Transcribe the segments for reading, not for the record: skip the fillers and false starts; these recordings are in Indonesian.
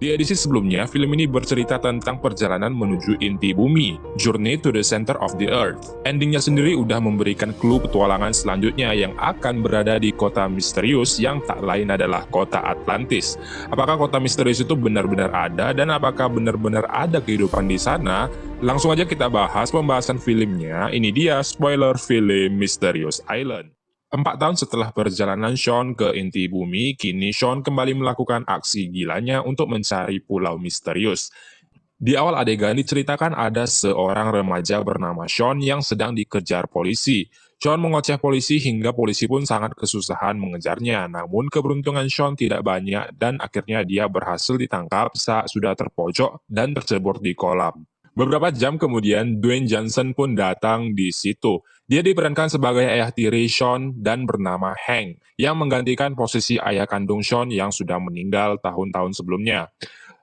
Di edisi sebelumnya, film ini bercerita tentang perjalanan menuju inti bumi, Journey to the Center of the Earth. Endingnya sendiri udah memberikan clue petualangan selanjutnya yang akan berada di kota misterius yang tak lain adalah kota Atlantis. Apakah kota misterius itu benar-benar ada dan apakah benar-benar ada kehidupan di sana? Langsung aja kita bahas pembahasan filmnya. Ini dia spoiler film Mysterious Island. 4 tahun setelah perjalanan Sean ke inti bumi, kini Sean kembali melakukan aksi gilanya untuk mencari pulau misterius. Di awal adegan diceritakan ada seorang remaja bernama Sean yang sedang dikejar polisi. Sean mengoceh polisi hingga polisi pun sangat kesusahan mengejarnya, namun keberuntungan Sean tidak banyak dan akhirnya dia berhasil ditangkap saat sudah terpojok dan tercebur di kolam. Beberapa jam kemudian, Dwayne Johnson pun datang di situ. Dia diperankan sebagai ayah tiri Sean dan bernama Hank, yang menggantikan posisi ayah kandung Sean yang sudah meninggal tahun-tahun sebelumnya.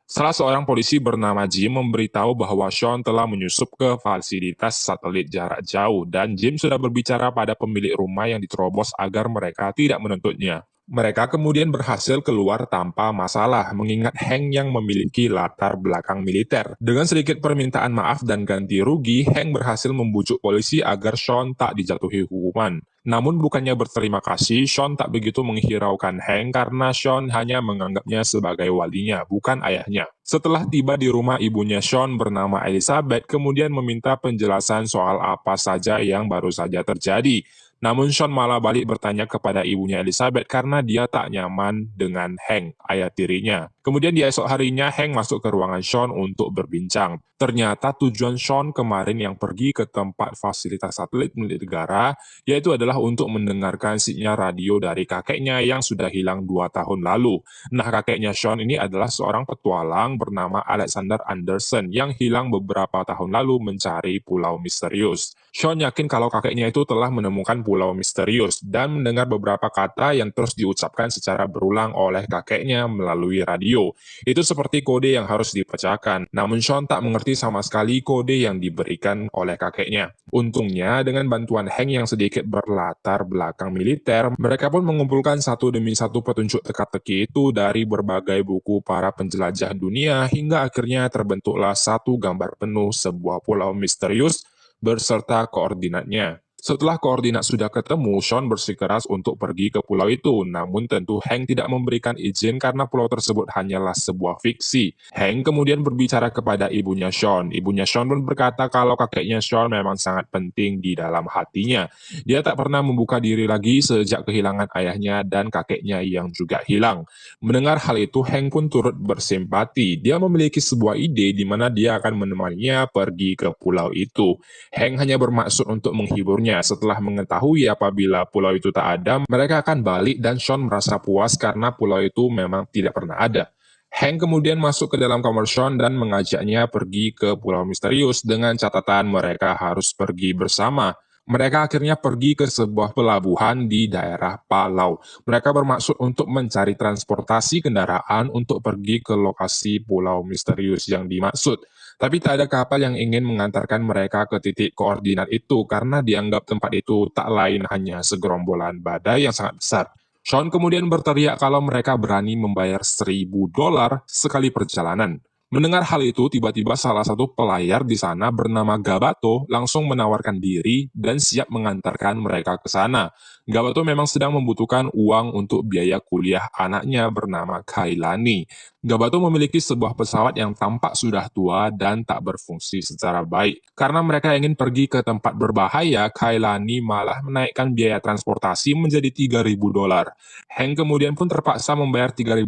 Salah seorang polisi bernama Jim memberitahu bahwa Sean telah menyusup ke fasilitas satelit jarak jauh dan Jim sudah berbicara pada pemilik rumah yang diterobos agar mereka tidak menuntutnya. Mereka kemudian berhasil keluar tanpa masalah, mengingat Hank yang memiliki latar belakang militer. Dengan sedikit permintaan maaf dan ganti rugi, Hank berhasil membujuk polisi agar Sean tak dijatuhi hukuman. Namun bukannya berterima kasih, Sean tak begitu menghiraukan Hank karena Sean hanya menganggapnya sebagai walinya, bukan ayahnya. Setelah tiba di rumah ibunya Sean bernama Elizabeth, kemudian meminta penjelasan soal apa saja yang baru saja terjadi. Namun Sean malah balik bertanya kepada ibunya Elizabeth karena dia tak nyaman dengan Hank, ayah tirinya. Kemudian di esok harinya, Hank masuk ke ruangan Sean untuk berbincang. Ternyata tujuan Sean kemarin yang pergi ke tempat fasilitas satelit milik negara, yaitu adalah untuk mendengarkan sinyal radio dari kakeknya yang sudah hilang 2 tahun lalu. Nah, kakeknya Sean ini adalah seorang petualang bernama Alexander Anderson yang hilang beberapa tahun lalu mencari pulau misterius. Sean yakin kalau kakeknya itu telah menemukan pulau misterius dan mendengar beberapa kata yang terus diucapkan secara berulang oleh kakeknya melalui radio. Itu seperti kode yang harus dipecahkan. Namun Sean tak mengerti sama sekali kode yang diberikan oleh kakeknya. Untungnya dengan bantuan Hank yang sedikit berlatar belakang militer, mereka pun mengumpulkan satu demi satu petunjuk teka-teki itu dari berbagai buku para penjelajah dunia hingga akhirnya terbentuklah satu gambar penuh sebuah pulau misterius berserta koordinatnya. Setelah koordinat sudah ketemu, Sean bersikeras untuk pergi ke pulau itu, namun tentu Hank tidak memberikan izin karena pulau tersebut hanyalah sebuah fiksi. Hank kemudian berbicara kepada ibunya Sean. Ibunya Sean pun berkata kalau kakeknya Sean memang sangat penting di dalam hatinya. Dia tak pernah membuka diri lagi sejak kehilangan ayahnya dan kakeknya yang juga hilang. Mendengar hal itu, Hank pun turut bersimpati. Dia memiliki sebuah ide di mana dia akan menemaninya pergi ke pulau itu. Hank hanya bermaksud untuk menghiburnya. Setelah mengetahui apabila pulau itu tak ada, mereka akan balik dan Sean merasa puas karena pulau itu memang tidak pernah ada. Hank kemudian masuk ke dalam kamar Sean dan mengajaknya pergi ke pulau misterius dengan catatan mereka harus pergi bersama. Mereka akhirnya pergi ke sebuah pelabuhan di daerah Palau. Mereka bermaksud untuk mencari transportasi kendaraan untuk pergi ke lokasi pulau misterius yang dimaksud. Tapi tak ada kapal yang ingin mengantarkan mereka ke titik koordinat itu karena dianggap tempat itu tak lain hanya segerombolan badai yang sangat besar. Sean kemudian berteriak kalau mereka berani membayar $1.000 sekali perjalanan. Mendengar hal itu, tiba-tiba salah satu pelayar di sana bernama Gabato langsung menawarkan diri dan siap mengantarkan mereka ke sana. Gabato memang sedang membutuhkan uang untuk biaya kuliah anaknya bernama Kailani. Gabato memiliki sebuah pesawat yang tampak sudah tua dan tak berfungsi secara baik. Karena mereka ingin pergi ke tempat berbahaya, Kailani malah menaikkan biaya transportasi menjadi $3.000. Hank kemudian pun terpaksa membayar $3.000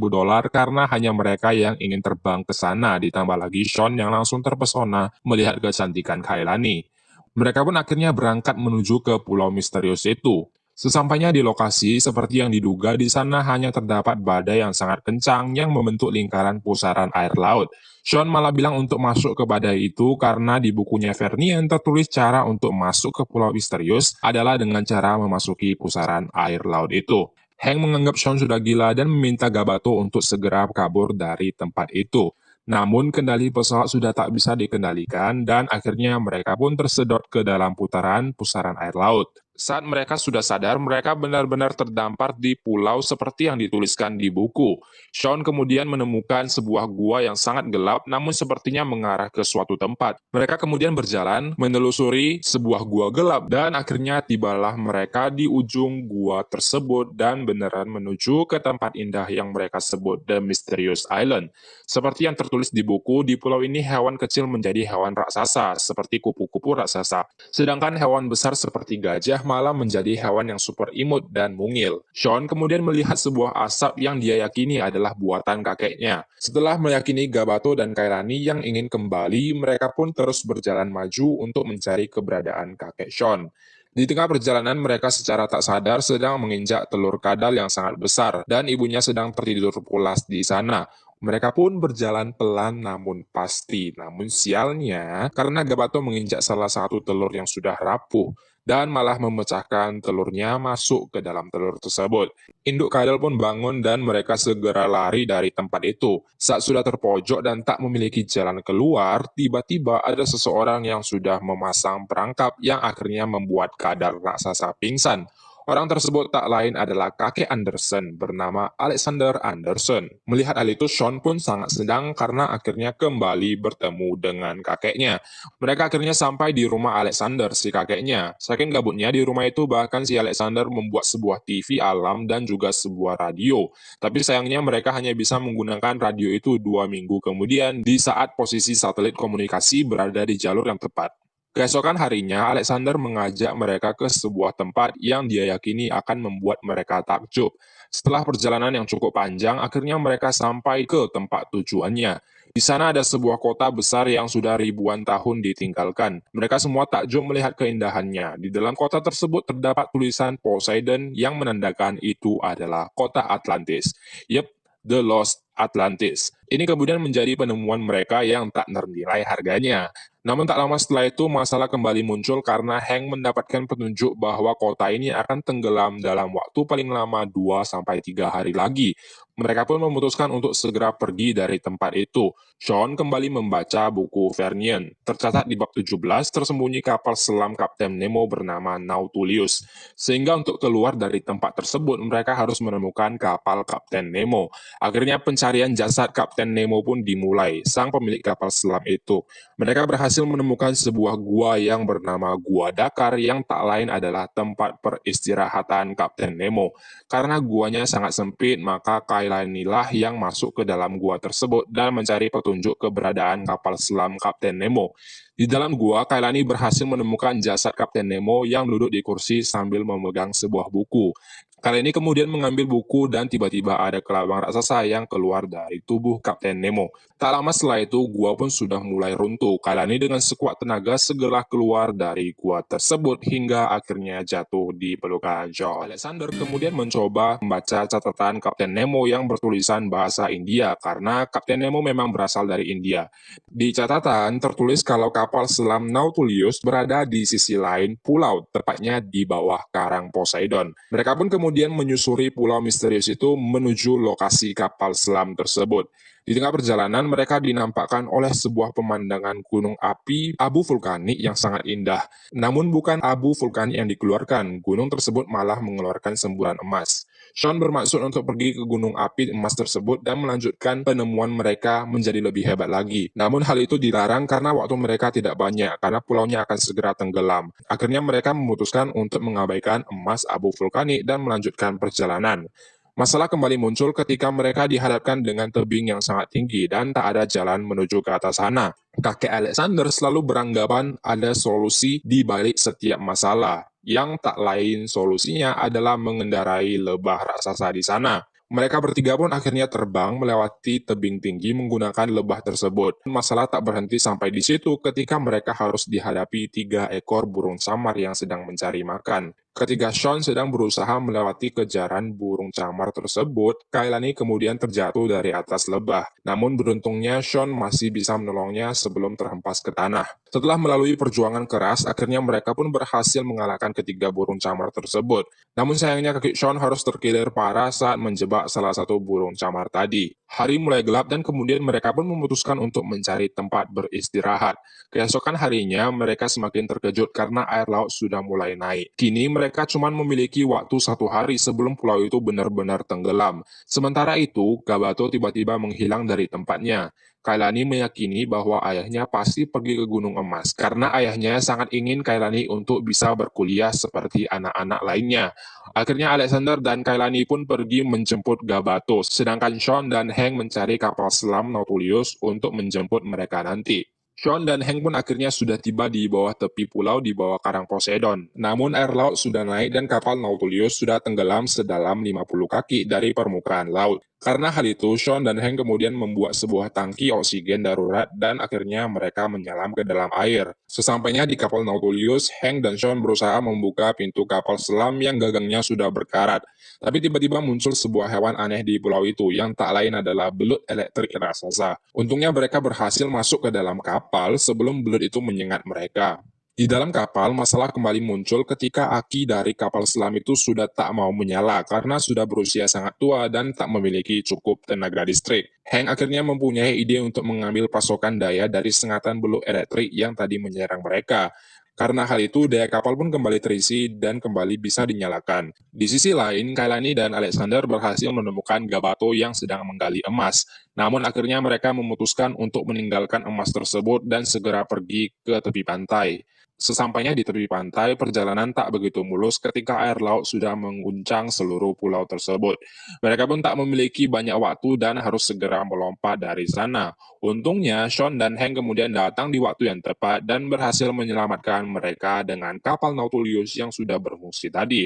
karena hanya mereka yang ingin terbang ke sana, ditambah lagi Sean yang langsung terpesona melihat kecantikan Kailani. Mereka pun akhirnya berangkat menuju ke pulau misterius itu. Sesampainya di lokasi, seperti yang diduga, di sana hanya terdapat badai yang sangat kencang yang membentuk lingkaran pusaran air laut. Sean malah bilang untuk masuk ke badai itu karena di bukunya Vernian tertulis cara untuk masuk ke pulau misterius adalah dengan cara memasuki pusaran air laut itu. Hank menganggap Sean sudah gila dan meminta Gabato untuk segera kabur dari tempat itu. Namun kendali pesawat sudah tak bisa dikendalikan dan akhirnya mereka pun tersedot ke dalam putaran pusaran air laut. Saat mereka sudah sadar, mereka benar-benar terdampar di pulau seperti yang dituliskan di buku. Sean kemudian menemukan sebuah gua yang sangat gelap, namun sepertinya mengarah ke suatu tempat. Mereka kemudian berjalan, menelusuri sebuah gua gelap, dan akhirnya tibalah mereka di ujung gua tersebut dan beneran menuju ke tempat indah yang mereka sebut The Mysterious Island. Seperti yang tertulis di buku, di pulau ini hewan kecil menjadi hewan raksasa, seperti kupu-kupu raksasa. Sedangkan hewan besar seperti gajah malah menjadi hewan yang super imut dan mungil. Sean kemudian melihat sebuah asap yang dia yakini adalah buatan kakeknya. Setelah meyakini Gabato dan Kailani yang ingin kembali, mereka pun terus berjalan maju untuk mencari keberadaan kakek Sean. Di tengah perjalanan, mereka secara tak sadar sedang menginjak telur kadal yang sangat besar, dan ibunya sedang tertidur pulas di sana. Mereka pun berjalan pelan namun pasti. Namun sialnya, karena Gabato menginjak salah satu telur yang sudah rapuh, dan malah memecahkan telurnya masuk ke dalam telur tersebut. Induk kadal pun bangun dan mereka segera lari dari tempat itu. Saat sudah terpojok dan tak memiliki jalan keluar, tiba-tiba ada seseorang yang sudah memasang perangkap yang akhirnya membuat kadal raksasa pingsan. Orang tersebut tak lain adalah kakek Anderson bernama Alexander Anderson. Melihat hal itu, Sean pun sangat sedang karena akhirnya kembali bertemu dengan kakeknya. Mereka akhirnya sampai di rumah Alexander, si kakeknya. Saking gabutnya di rumah itu, bahkan si Alexander membuat sebuah TV alam dan juga sebuah radio. Tapi sayangnya mereka hanya bisa menggunakan radio itu 2 minggu kemudian di saat posisi satelit komunikasi berada di jalur yang tepat. Keesokan harinya, Alexander mengajak mereka ke sebuah tempat yang dia yakini akan membuat mereka takjub. Setelah perjalanan yang cukup panjang, akhirnya mereka sampai ke tempat tujuannya. Di sana ada sebuah kota besar yang sudah ribuan tahun ditinggalkan. Mereka semua takjub melihat keindahannya. Di dalam kota tersebut terdapat tulisan Poseidon yang menandakan itu adalah kota Atlantis. Yep, The Lost Atlantis. Ini kemudian menjadi penemuan mereka yang tak ternilai harganya. Namun tak lama setelah itu masalah kembali muncul karena Hank mendapatkan petunjuk bahwa kota ini akan tenggelam dalam waktu paling lama 2 sampai 3 hari lagi. Mereka pun memutuskan untuk segera pergi dari tempat itu. Sean kembali membaca buku Vernian. Tercatat di bab 17 tersembunyi kapal selam Kapten Nemo bernama Nautilus. Sehingga untuk keluar dari tempat tersebut mereka harus menemukan kapal Kapten Nemo. Akhirnya pencarian jasad Kapten Nemo pun dimulai, sang pemilik kapal selam itu. Mereka berhasil menemukan sebuah gua yang bernama Gua Dakar yang tak lain adalah tempat peristirahatan Kapten Nemo. Karena guanya sangat sempit, maka Kailanilah yang masuk ke dalam gua tersebut dan mencari petunjuk keberadaan kapal selam Kapten Nemo. Di dalam gua, Kailani berhasil menemukan jasad Kapten Nemo yang duduk di kursi sambil memegang sebuah buku. Kali ini kemudian mengambil buku dan tiba-tiba ada kelabang raksasa yang keluar dari tubuh Kapten Nemo. Tak lama setelah itu, gua pun sudah mulai runtuh. Kailani dengan sekuat tenaga segera keluar dari gua tersebut hingga akhirnya jatuh di pelukan John. Alexander kemudian mencoba membaca catatan Kapten Nemo yang bertulisan bahasa India karena Kapten Nemo memang berasal dari India. Di catatan tertulis kalau kapal selam Nautilus berada di sisi lain pulau, tepatnya di bawah karang Poseidon. Mereka pun kemudian menyusuri pulau misterius itu menuju lokasi kapal selam tersebut. Di tengah perjalanan, mereka dinampakkan oleh sebuah pemandangan gunung api abu vulkanik yang sangat indah. Namun bukan abu vulkanik yang dikeluarkan, gunung tersebut malah mengeluarkan semburan emas. Sean bermaksud untuk pergi ke gunung api emas tersebut dan melanjutkan penemuan mereka menjadi lebih hebat lagi. Namun hal itu dilarang karena waktu mereka tidak banyak, karena pulaunya akan segera tenggelam. Akhirnya mereka memutuskan untuk mengabaikan emas abu vulkanik dan melanjutkan perjalanan. Masalah kembali muncul ketika mereka dihadapkan dengan tebing yang sangat tinggi dan tak ada jalan menuju ke atas sana. Kakek Alexander selalu beranggapan ada solusi di balik setiap masalah, yang tak lain solusinya adalah mengendarai lebah raksasa di sana. Mereka bertiga pun akhirnya terbang melewati tebing tinggi menggunakan lebah tersebut. Masalah tak berhenti sampai di situ ketika mereka harus dihadapi 3 ekor burung samar yang sedang mencari makan. Ketika Sean sedang berusaha melewati kejaran burung camar tersebut, Kailani kemudian terjatuh dari atas lebah. Namun beruntungnya Sean masih bisa menolongnya sebelum terhempas ke tanah. Setelah melalui perjuangan keras, akhirnya mereka pun berhasil mengalahkan ketiga burung camar tersebut. Namun sayangnya kaki Sean harus terkilir parah saat menjebak salah satu burung camar tadi. Hari mulai gelap dan kemudian mereka pun memutuskan untuk mencari tempat beristirahat. Keesokan harinya mereka semakin terkejut karena air laut sudah mulai naik. Kini mereka cuma memiliki waktu 1 hari sebelum pulau itu benar-benar tenggelam. Sementara itu, Gabato tiba-tiba menghilang dari tempatnya. Kailani meyakini bahwa ayahnya pasti pergi ke Gunung Emas karena ayahnya sangat ingin Kailani untuk bisa berkuliah seperti anak-anak lainnya. Akhirnya Alexander dan Kailani pun pergi menjemput Gabato, sedangkan Sean dan Hank mencari kapal selam Nautilus untuk menjemput mereka nanti. Sean dan Hank pun akhirnya sudah tiba di bawah tepi pulau di bawah karang Poseidon. Namun air laut sudah naik dan kapal Nautilus sudah tenggelam sedalam 50 kaki dari permukaan laut. Karena hal itu, Sean dan Hank kemudian membuat sebuah tangki oksigen darurat dan akhirnya mereka menyelam ke dalam air. Sesampainya di kapal Nautilus, Hank dan Sean berusaha membuka pintu kapal selam yang gagangnya sudah berkarat. Tapi tiba-tiba muncul sebuah hewan aneh di pulau itu yang tak lain adalah belut elektrik raksasa. Untungnya mereka berhasil masuk ke dalam kapal sebelum belut itu menyengat mereka. Di dalam kapal, masalah kembali muncul ketika aki dari kapal selam itu sudah tak mau menyala karena sudah berusia sangat tua dan tak memiliki cukup tenaga listrik. Hank akhirnya mempunyai ide untuk mengambil pasokan daya dari sengatan belut elektrik yang tadi menyerang mereka. Karena hal itu, daya kapal pun kembali terisi dan kembali bisa dinyalakan. Di sisi lain, Kailani dan Alexander berhasil menemukan Gabato yang sedang menggali emas. Namun akhirnya mereka memutuskan untuk meninggalkan emas tersebut dan segera pergi ke tepi pantai. Sesampainya di tepi pantai, perjalanan tak begitu mulus ketika air laut sudah mengguncang seluruh pulau tersebut. Mereka pun tak memiliki banyak waktu dan harus segera melompat dari sana. Untungnya, Sean dan Hank kemudian datang di waktu yang tepat dan berhasil menyelamatkan mereka dengan kapal Nautilus yang sudah berfungsi tadi.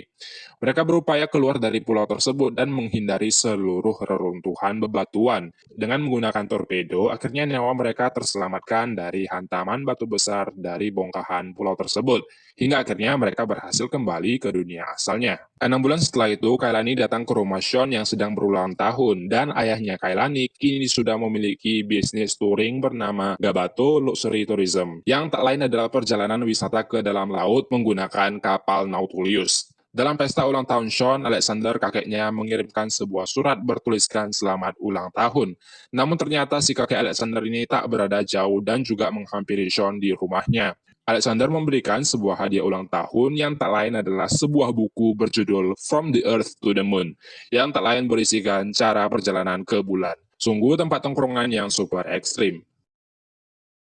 Mereka berupaya keluar dari pulau tersebut dan menghindari seluruh reruntuhan bebatuan. Dengan menggunakan torpedo, akhirnya nyawa mereka terselamatkan dari hantaman batu besar dari bongkahan pulau tersebut, hingga akhirnya mereka berhasil kembali ke dunia asalnya. 6 bulan setelah itu, Kailani datang ke rumah Sean yang sedang berulang tahun, dan ayahnya Kailani kini sudah memiliki bisnis touring bernama Gabato Luxury Tourism, yang tak lain adalah perjalanan wisata ke dalam laut menggunakan kapal Nautilus. Dalam pesta ulang tahun Sean, Alexander kakeknya mengirimkan sebuah surat bertuliskan selamat ulang tahun. Namun ternyata si kakek Alexander ini tak berada jauh dan juga menghampiri Sean di rumahnya. Alexander memberikan sebuah hadiah ulang tahun yang tak lain adalah sebuah buku berjudul From the Earth to the Moon, yang tak lain berisikan cara perjalanan ke bulan. Sungguh tempat tongkrongan yang super ekstrim.